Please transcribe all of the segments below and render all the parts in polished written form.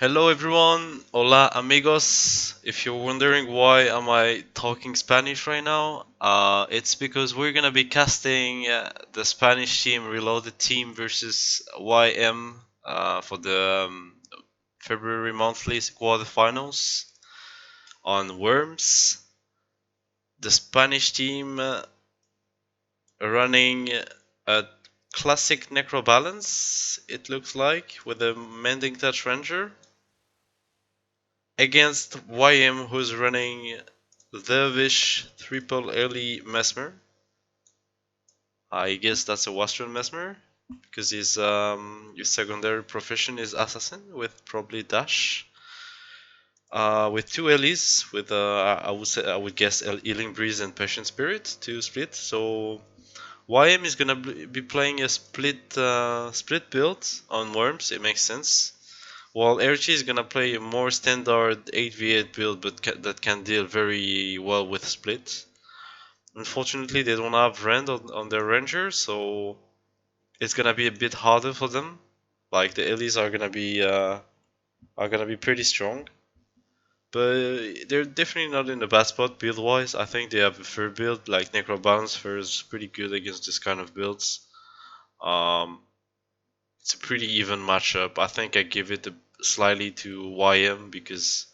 Hello everyone, hola amigos. If you're wondering why am I talking Spanish right now, it's because we're gonna be casting the Spanish team Reloaded team versus YM for the February monthly quarterfinals on Worms. The Spanish team running a classic necro balance, it looks like, with a mending touch ranger against YM, who's running the Wish triple early Mesmer. I guess that's a Western Mesmer because his secondary profession is Assassin with probably Dash. With two Ellies, with I would guess Healing Breeze and Passion Spirit to split. So YM is gonna be playing a split build on Worms. It makes sense. While Erchi is gonna play a more standard 8v8 build, but that can deal very well with split. Unfortunately, they don't have Rend on their Ranger, so it's gonna be a bit harder for them. Like the Ellies are gonna be pretty strong, but they're definitely not in a bad spot build wise. I think they have a fair build. Like Necro Balance Fur is pretty good against this kind of builds. Um, it's a pretty even matchup. I think I give it slightly to YM because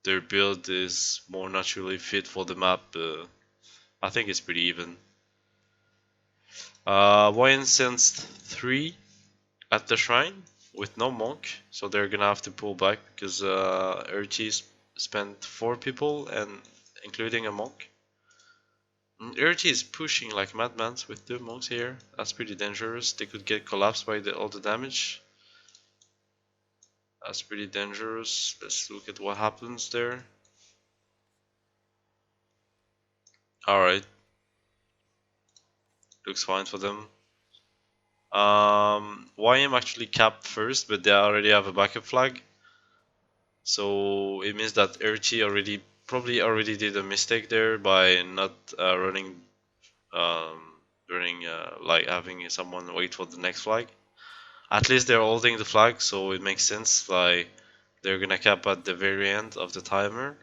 their build is more naturally fit for the map. I think it's pretty even. Wayan sensed 3 at the shrine with no monk, so they're gonna have to pull back because Urchi spent 4 people and including a monk. Urchi is pushing like madman with 2 monks here. That's pretty dangerous. They could get collapsed by all the damage. That's pretty dangerous. Let's look at what happens there. Alright, looks fine for them. YM actually capped first, but they already have a backup flag. So it means that Erchi probably already did a mistake there by not um, running like having someone wait for the next flag. At least they're holding the flag, so it makes sense. Like they're gonna cap at the very end of the timer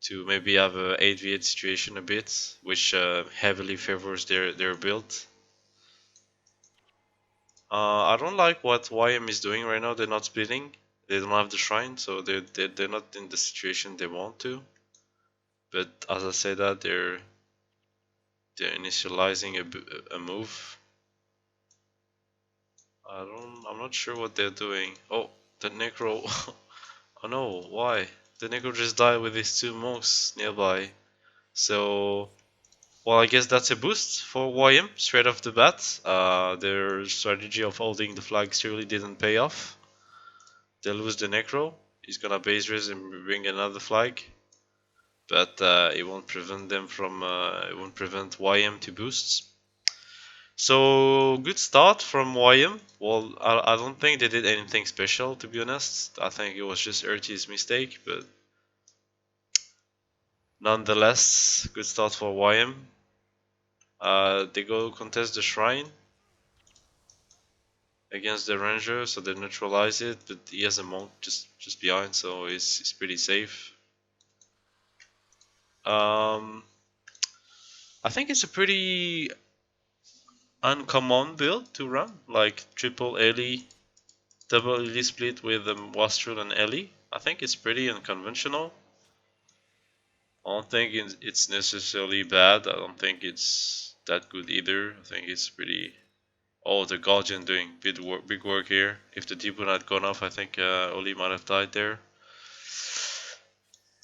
to maybe have a 8v8 situation a bit, which heavily favors their build. I don't like what YM is doing right now. They're not splitting. They don't have the shrine, so they're not in the situation they want to. But as I say that, they're initializing a move. I'm not sure what they're doing. Oh, the necro. Oh no, why? The necro just died with his 2 monks nearby. So, well, I guess that's a boost for YM straight off the bat. Their strategy of holding the flag surely didn't pay off. They lose the necro. He's gonna base raise and bring another flag, but it won't prevent them from. It won't prevent YM to boost. So good start from YM. Well, I don't think they did anything special, to be honest. I think it was just Urti's mistake, but nonetheless, good start for YM. They go contest the shrine against the ranger, so they neutralize it. But he has a monk just behind, so it's pretty safe. Um, I think it's a pretty uncommon build to run, like triple Ellie, double Ellie split with Wastrel and Ellie. I think it's pretty unconventional. I don't think it's necessarily bad. I don't think it's that good either. I think it's pretty. Oh, the Guardian doing big work here. If the Deep had gone off, I think Oli might have died there.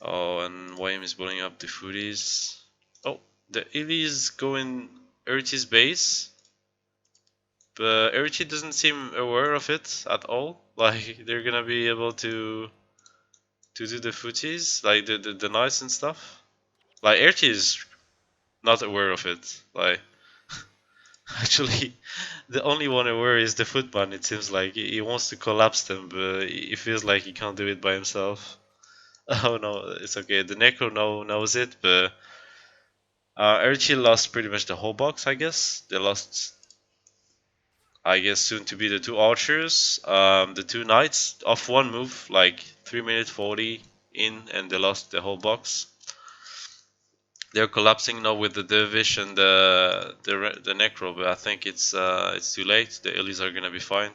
Oh, and Wayne is blowing up the foodies. Oh, the Ellie's going Erti's base. But Erichi doesn't seem aware of it at all. Like they're gonna be able to do the footies, like the knights and stuff. Like Erichi is not aware of it. Like actually, the only one aware is the footman. It seems like he wants to collapse them, but he feels like he can't do it by himself. Oh no, it's okay. The Necro knows it, but Erichi lost pretty much the whole box. I guess they lost I guess soon to be the two archers, the two knights off one move, like 3 minute 40 in, and they lost the whole box. They're collapsing now with the dervish and the necro, but I think it's too late. The Illies are gonna be fine.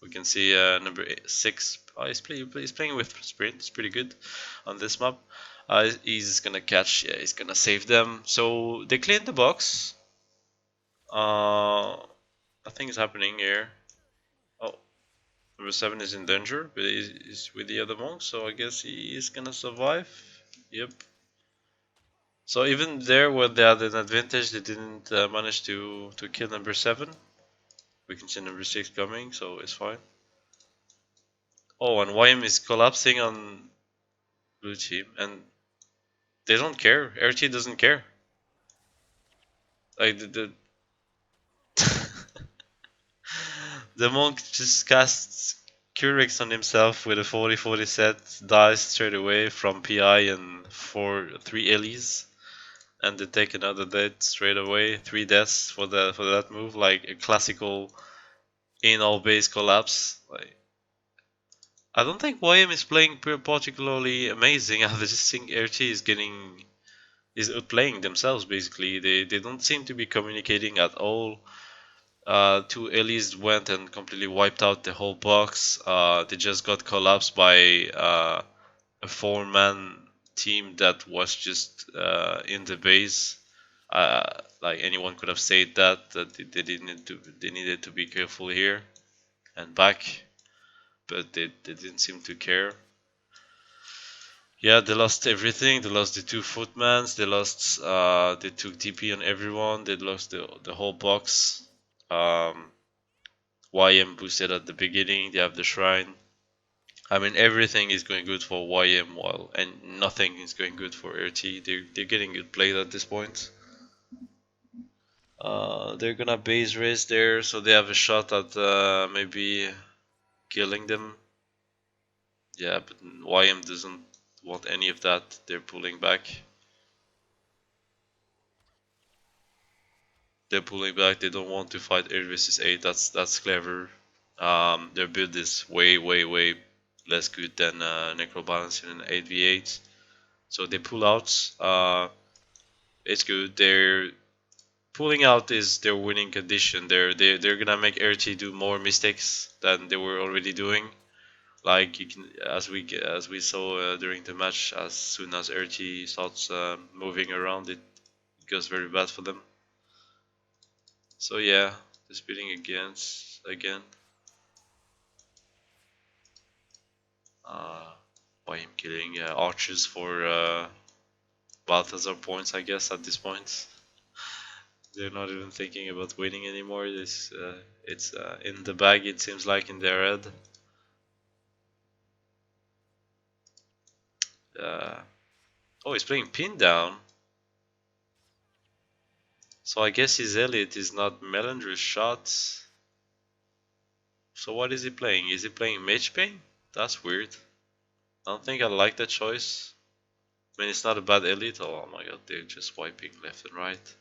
We can see number 6. Oh, he's playing with sprint. It's pretty good on this map. He's gonna catch. Yeah, he's gonna save them. So they cleaned the box. Nothing is happening here. Oh, number 7 is in danger, but he's with the other monk, so I guess he is gonna survive. Yep. So even there, where they had an advantage, they didn't manage to kill number 7. We can see number 6 coming, so it's fine. Oh, and YM is collapsing on blue team, and they don't care. RT doesn't care. Like the monk just casts Curix on himself with a 40-40 set, dies straight away from PI and 3 Ellies, and they take another death straight away. 3 deaths for that move, like a classical in all base collapse. Like, I don't think YM is playing particularly amazing. I just think RT is outplaying themselves basically. They don't seem to be communicating at all. 2 Ellies went and completely wiped out the whole box. They just got collapsed by a 4-man team that was just in the base. Like anyone could have said that they needed to be careful here and back, but they didn't seem to care. Yeah, they lost everything. They lost the 2 footmans. They took DP on everyone. They lost the whole box. YM boosted at the beginning. They have the shrine. I mean, everything is going good for YM, and nothing is going good for RT. They're getting good played at this point. They're gonna base race there, so they have a shot at maybe killing them. Yeah, but YM doesn't want any of that. They're pulling back. They're pulling back. They don't want to fight 8 versus 8. That's clever. Their build is way less good than Necro Balance in an 8v8. So they pull out. It's good. They're pulling out is their winning condition. They're gonna make RT do more mistakes than they were already doing. Like you can, as we saw during the match, as soon as RT starts moving around, it goes very bad for them. So yeah, they're speeding against again. By him killing archers for Balthazar points, I guess at this point. They're not even thinking about winning anymore. It's in the bag, it seems like, in their head. Oh, he's playing pin down. So I guess his elite is not Melander's shots. So what is he playing? Is he playing Mage Pain? That's weird. I don't think I like that choice. I mean, it's not a bad elite. Oh my god, they're just wiping left and right.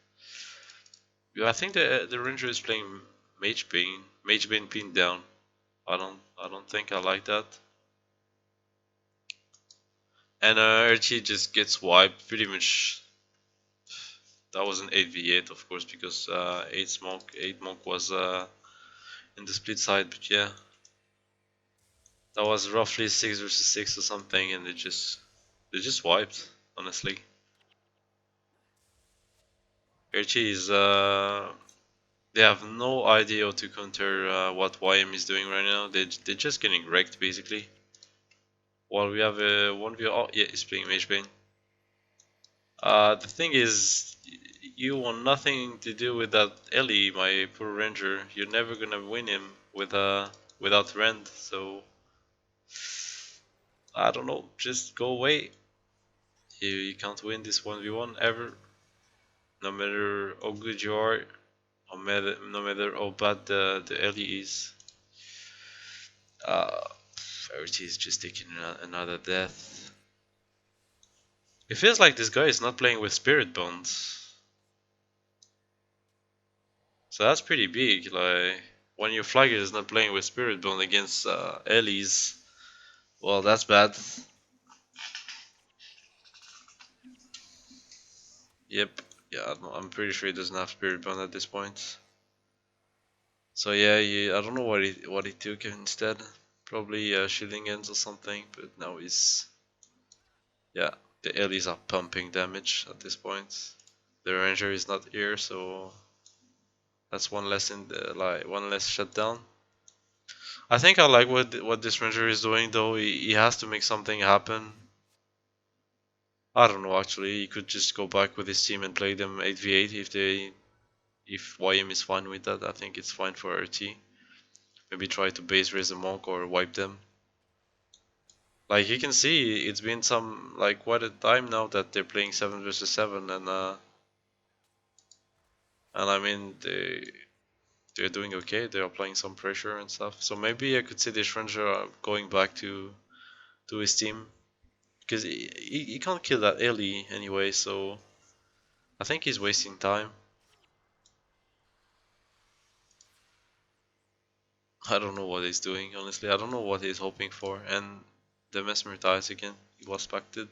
Yeah, I think the Ranger is playing Mage Bane pinned down. I don't think I like that. And RT just gets wiped pretty much. That was an 8v8, of course, because 8 monk was in the split side. But yeah, that was roughly 6 versus 6 or something, and they just wiped. Honestly, RT is they have no idea how to counter what YM is doing right now. They're just getting wrecked basically. While we have a 1v. Oh yeah, he's playing Mage Bane. The thing is, you want nothing to do with that Ellie, my poor ranger. You're never gonna win him without Rend. So I don't know. Just go away. You can't win this 1v1 ever. No matter how good you are, no matter how bad the Ellie is. Verity is just taking another death. It feels like this guy is not playing with Spirit Bonds. So that's pretty big. Like, when your flagger is not playing with Spirit Bond against Ellie's, well, that's bad. Yep. Yeah, I'm pretty sure he doesn't have Spirit Bond at this point. So yeah, I don't know what he took instead. Probably shielding ends or something, but now he's yeah. The Ellie's are pumping damage at this point. The Ranger is not here, so that's one less in the like one less shutdown. I think I like what this Ranger is doing though. He has to make something happen. I don't know actually. He could just go back with his team and play them 8v8 if YM is fine with that. I think it's fine for RT. Maybe try to base raise a monk or wipe them. Like you can see, it's been some like quite a time now that they're playing 7 versus 7, and I mean they're doing okay. They're applying some pressure and stuff. So maybe I could see this Ranger going back to his team because he can't kill that early anyway. So I think he's wasting time. I don't know what he's doing honestly. I don't know what he's hoping for. And the Mesmer dies again. He was pacted.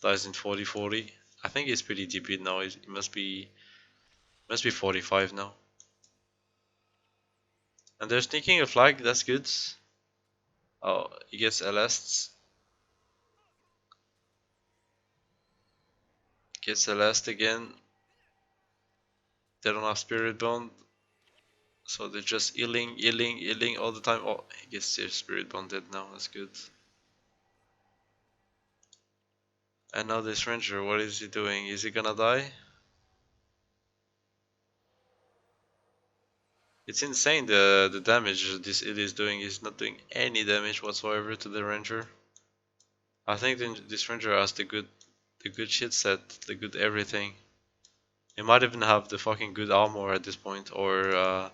Dies in 40-40. I think he's pretty DP now. He must be 45 now. And they're sneaking a flag, that's good. Oh, he gets LS'd. Gets LS'd again. They don't have Spirit Bond. So they're just healing all the time. Oh, he gets their Spirit Bond dead now, that's good. And now this Ranger, what is he doing? Is he gonna die? It's insane the damage this it is doing. It's not doing any damage whatsoever to the Ranger. I think this Ranger has the good shit set, the good everything. He might even have the fucking good armor at this point, or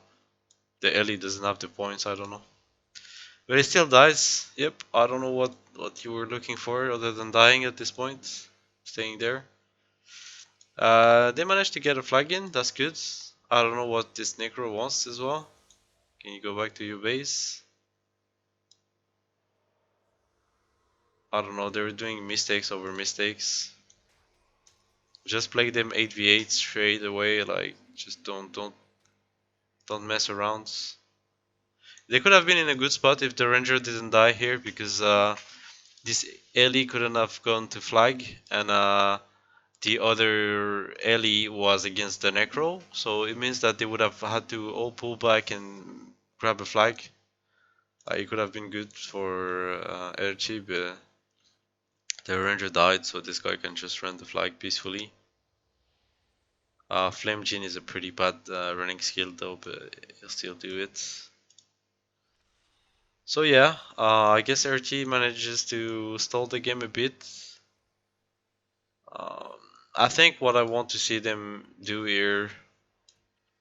the Ellie doesn't have the points, I don't know. But he still dies. Yep, I don't know what you were looking for other than dying at this point. Staying there. They managed to get a flag in, that's good. I don't know what this necro wants as well. Can you go back to your base? I don't know, they were doing mistakes over mistakes. Just play them 8v8 straight away, like just don't mess around. They could have been in a good spot if the Ranger didn't die here, because this Ellie couldn't have gone to flag, and the other Ellie was against the Necro, so it means that they would have had to all pull back and grab a flag. It could have been good for RT, but the Ranger died, so this guy can just run the flag peacefully. Flame Gene is a pretty bad running skill though, but he'll still do it. So yeah, I guess RT manages to stall the game a bit. Um, I think what I want to see them do here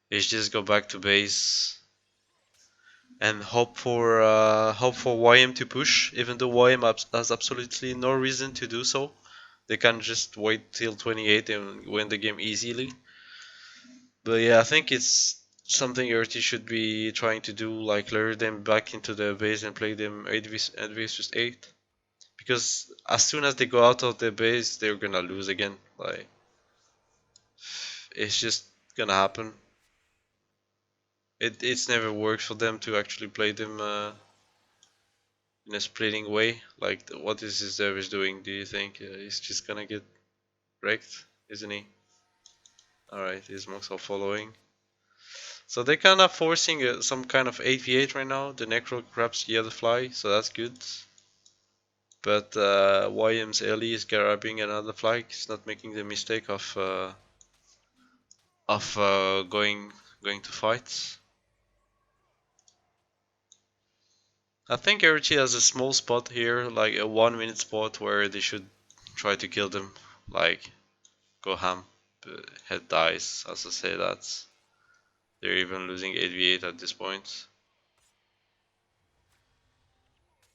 is just go back to base and hope for YM to push, even though YM has absolutely no reason to do so. They can just wait till 28 and win the game easily. But yeah, I think it's something RT should be trying to do, like lure them back into the base and play them 8 versus 8. Because as soon as they go out of the base, they're gonna lose again. Like, it's just gonna happen. It's never worked for them to actually play them in a splitting way. Like, what is his service doing? Do you think he's just gonna get wrecked, isn't he? All right, his monks are following. So they're kind of forcing some kind of 8v8 right now. The Necro grabs the other fly, so that's good. But YM's Ellie is grabbing another flag. He's not making the mistake of going to fight. I think RT has a small spot here, like a 1 minute spot where they should try to kill them, like go ham. But head dies, as I say that. They're even losing 8v8 at this point.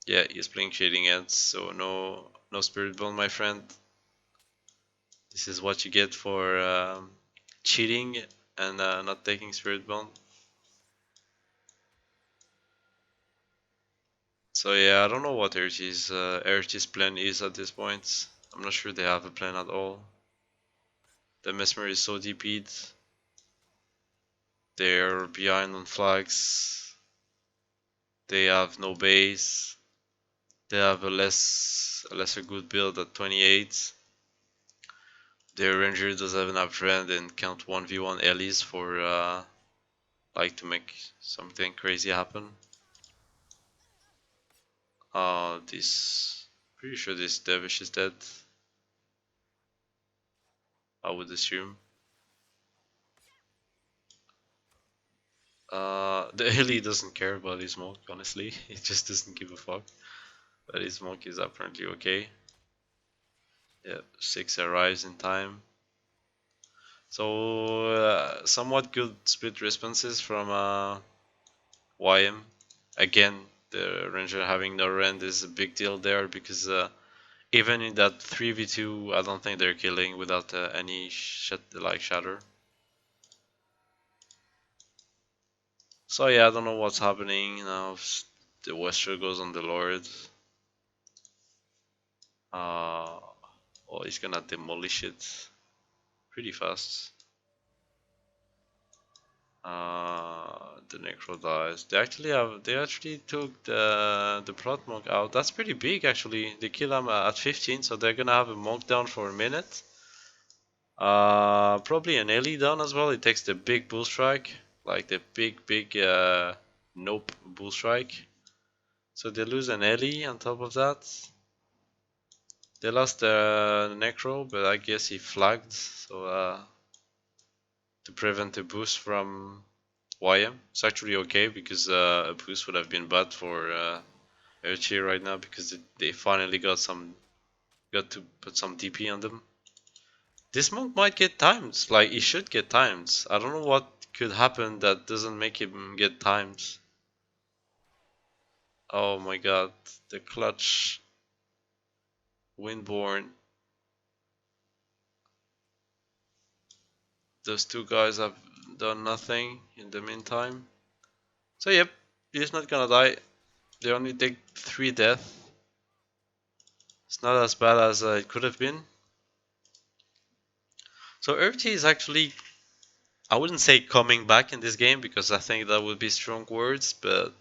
Yeah, he's playing Shading Ends, so no Spirit Bond, my friend. This is what you get for cheating and not taking Spirit Bond. So yeah, I don't know what Erti's plan is at this point. I'm not sure they have a plan at all. The Mesmer is so DP'd. They're behind on flags. They have no base. They have a lesser good build at 28. Their ranger does have enough trend and count 1v1 allies for like to make something crazy happen. This pretty sure this dervish is dead. I would assume. The ally doesn't care about his monk, honestly. He just doesn't give a fuck. But his monk is apparently okay. Yeah, 6 arrives in time. So somewhat good split responses from YM. Again, the ranger having no rend is a big deal there because even in that 3v2, I don't think they're killing without any shatter. So yeah, I don't know what's happening now. The Westro goes on the Lord. Oh, he's gonna demolish it pretty fast. The necro dies. They actually took the plot monk out. That's pretty big actually. They kill him at 15, so they're gonna have a monk down for a minute. Probably an Ellie down as well. It takes the big bull strike, like the big nope bull strike. So they lose an Ellie on top of that. They lost the necro, but I guess he flagged, so to prevent a boost from YM. It's actually okay because a boost would have been bad for RT right now because they finally got to put some DP on them. This monk might get times, like he should get times. I don't know what could happen that doesn't make him get times. Oh my god, the clutch Windborn. Those two guys have done nothing in the meantime. So yep, he's not gonna die. They only take 3 death. It's not as bad as it could have been. So RT is actually, I wouldn't say coming back in this game because I think that would be strong words, but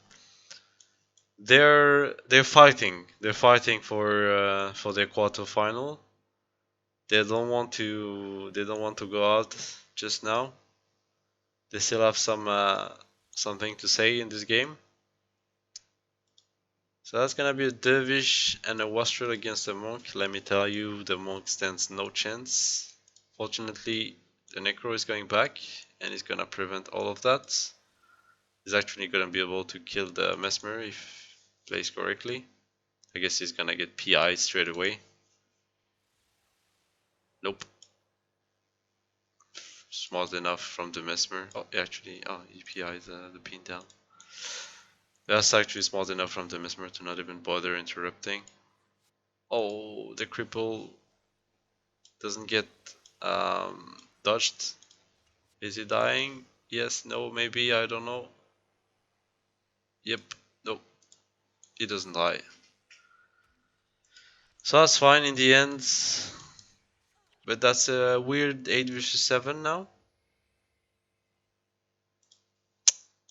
they're fighting. They're fighting for their quarterfinal. They don't want to go out just now. They still have something to say in this game. So that's gonna be a dervish and a wastrel against a monk. Let me tell you, the monk stands no chance. Fortunately, the necro is going back and he's gonna prevent all of that. He's actually gonna be able to kill the mesmer if he plays correctly. I guess he's gonna get PI straight away. Nope. Smart enough from the mesmer. Oh, actually, he PI'd the pin down. That's actually smart enough from the mesmer to not even bother interrupting. Oh, the cripple doesn't get dodged. Is he dying? Yes, no, maybe, I don't know. Yep, no, he doesn't die. So that's fine in the end. But that's a weird 8 versus 7 now.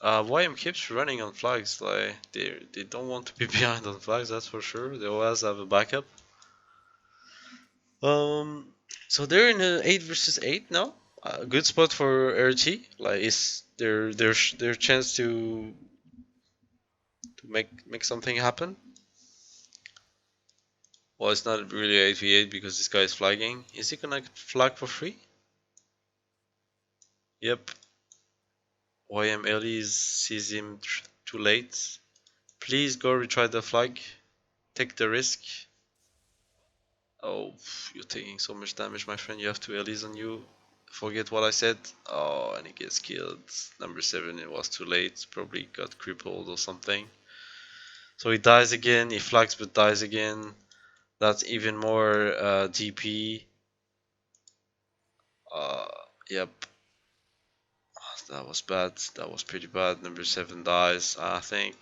YM keeps running on flags, like they don't want to be behind on flags, that's for sure. They always have a backup. So they're in an 8 versus 8 now. A good spot for RT. Like it's their chance to make something happen. Well, it's not really 8v8 because this guy is flagging. Is he gonna flag for free? Yep. YM Ellie sees him too late. Please go retry the flag. Take the risk. Oh, you're taking so much damage, my friend. You have two Ellies on you. Forget what I said. Oh, and he gets killed. Number 7, it was too late. Probably got crippled or something. So he dies again. He flags but dies again. That's even more DP. Yep. That was bad. That was pretty bad. Number 7 dies. I think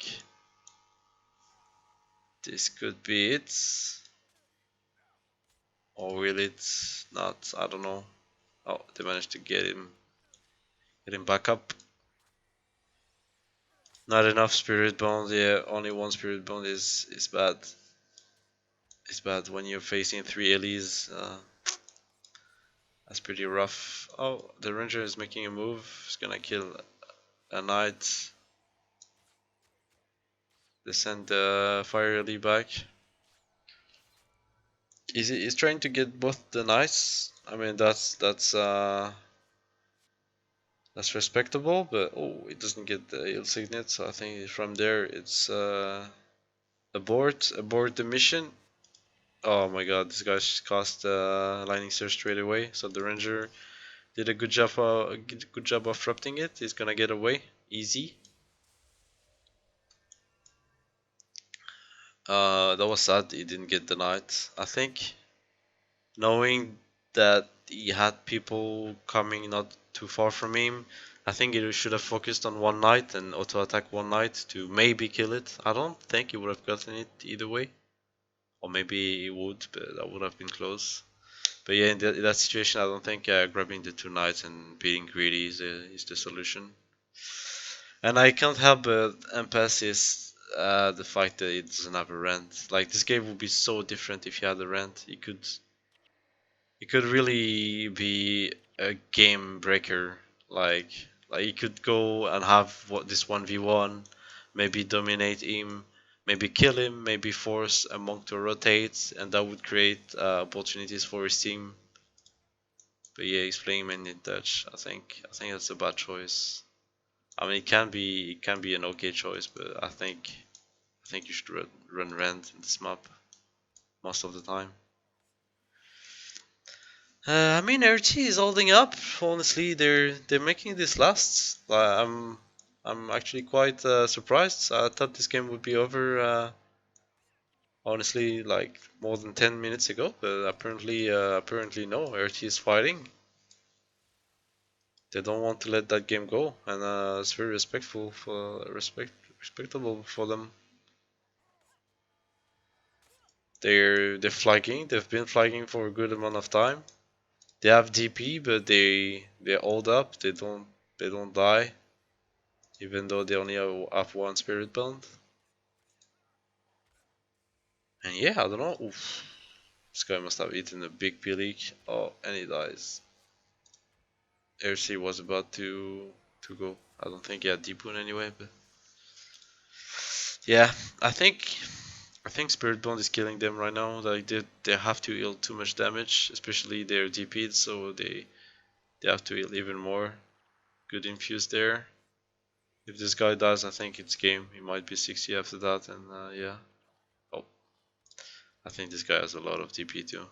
This could be it. Or will it not? I don't know. Oh, they managed to get him back up. Not enough spirit bond. Yeah, only one spirit bond is bad. It's bad when you're facing three Ellies. That's pretty rough. Oh, the ranger is making a move. He's gonna kill a knight. They send the fire Ellie back. He's trying to get both the knights. I mean that's respectable, but oh, it doesn't get the ill signet. So I think from there it's abort the mission. Oh my god, this guy just cast lightning surge straight away. So the ranger did a good job of disrupting it. He's gonna get away easy. That was sad. He didn't get the knight. I think knowing that he had people coming not too far from him, I think he should have focused on one knight and auto attack one knight to maybe kill it. I don't think he would have gotten it either way, or maybe he would, but that would have been close. But yeah, in that situation, I don't think grabbing the two knights and being greedy is the solution. And I can't help but emphasize the fact that it doesn't have a rent. Like this game would be so different if you had a rent. It could really be a game breaker. Like like you could go and have this 1v1, maybe dominate him, maybe kill him, maybe force a monk to rotate, and that would create opportunities for his team. But yeah, he's playing mainly Dutch. I think that's a bad choice. I mean, it can be an okay choice, but I think you should run Rend in this map most of the time. I mean, RT is holding up. Honestly, they're making this last. I'm actually quite surprised. I thought this game would be over. Honestly, like more than 10 minutes ago, but apparently no. RT is fighting. They don't want to let that game go, and it's very respectable for them. They're flagging. They've been flagging for a good amount of time. They have DP, but they hold up. They don't die, even though they only have one spirit bond. And yeah, I don't know. Oof, this guy must have eaten a big pelik. Oh, and he dies. RC was about to go. I don't think he had deep wound anyway, but yeah, I think I think Spirit Bond is killing them right now. Like they have to heal too much damage, especially their DP'd, so they have to heal even more. Good infuse there. If this guy dies, I think it's game. He might be 60 after that, and yeah. Oh, I think this guy has a lot of DP too.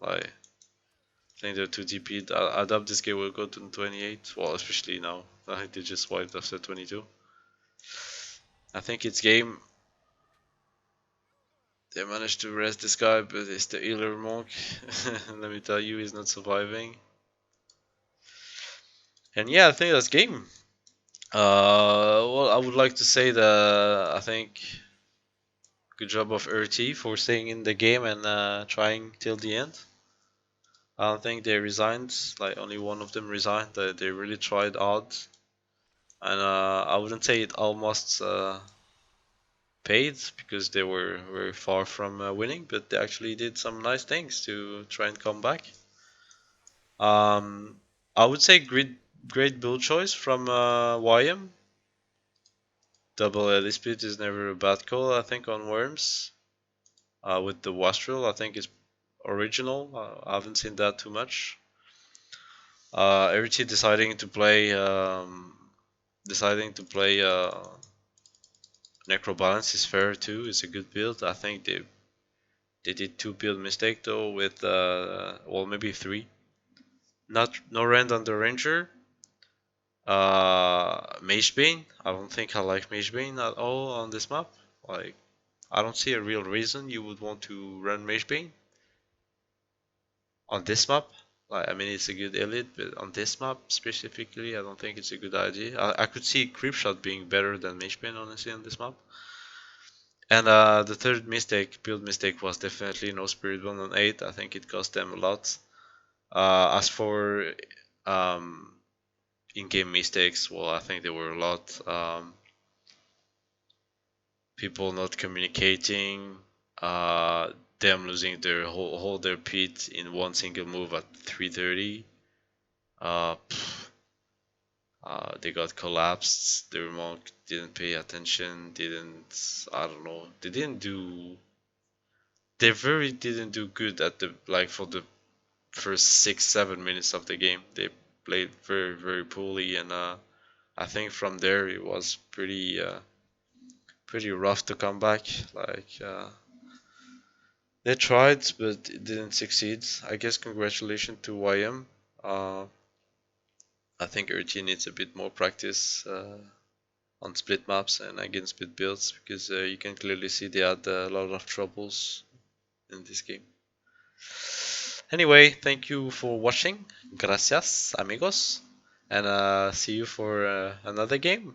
Like, I think they're too DP'd. I doubt this guy will go to 28. Well, especially now. I think they just wiped after 22. I think it's game. They managed to rest this guy, but it's the healer monk. Let me tell you, he's not surviving. And yeah, I think that's game. Well, I would like to say that I think good job of RT for staying in the game and trying till the end. I don't think they resigned. Like only one of them resigned. They really tried hard, and I wouldn't say it almost paid because they were very far from winning, but they actually did some nice things to try and come back. Um, I would say great build choice from YM. Double LE speed is never a bad call, I think, on Worms. With the Wastrel, I think it's original. I haven't seen that too much. Every deciding to play Necro Balance is fair too. It's a good build. I think they did two build mistake though with well maybe three. Not no rend on the Ranger. Magebane. I don't think I like Magebane at all on this map. Like I don't see a real reason you would want to run Magebane on this map. Like I mean it's a good elite, but on this map specifically, I don't think it's a good idea. I could see Creepshot being better than Magebane honestly on this map. And the third mistake, build mistake, was definitely no Spirit Bomb on 8. I think it cost them a lot. As for um, in-game mistakes, well, I think there were a lot. People not communicating, them losing their whole their pit in one single move at 330. Uh, they got collapsed. The remote didn't pay attention. Didn't, I don't know. They didn't do. They very didn't do good at the like for the first 6 7 minutes of the game. They played very poorly, and I think from there it was pretty rough to come back. Like they tried, but it didn't succeed. I guess congratulations to YM. Uh, I think our team needs a bit more practice on split maps and against split builds because you can clearly see they had a lot of troubles in this game. Anyway, thank you for watching. Gracias, amigos. And see you for another game.